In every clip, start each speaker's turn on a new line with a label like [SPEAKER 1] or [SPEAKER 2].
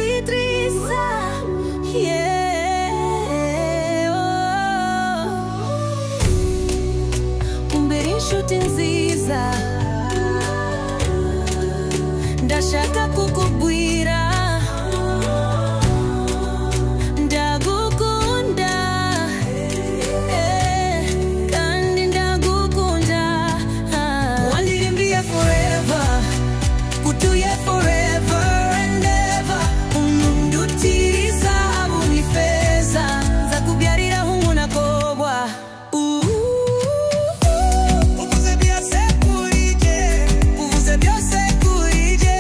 [SPEAKER 1] Idrissa, yeah, umbere inshuti nziza ndashaka kukubwira ndagukunda kandi ndagukunda wandirimbiye forever kutuye forever and ever umundutiriza abuni feza nzakubyarira humuna kobwa uvuze byose kurije uvuze byose kurije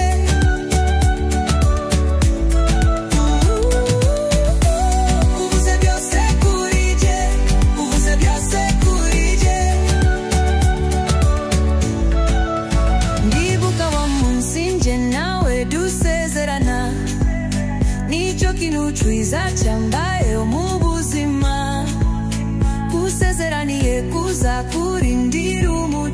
[SPEAKER 1] uvuze byose kurije uvuze byose kurije ndibuka wa munsi nje nawe dusezerana nicyo kintu cyiza cyambayeho mu buzima kusezeraniye kuza kurindira umuntu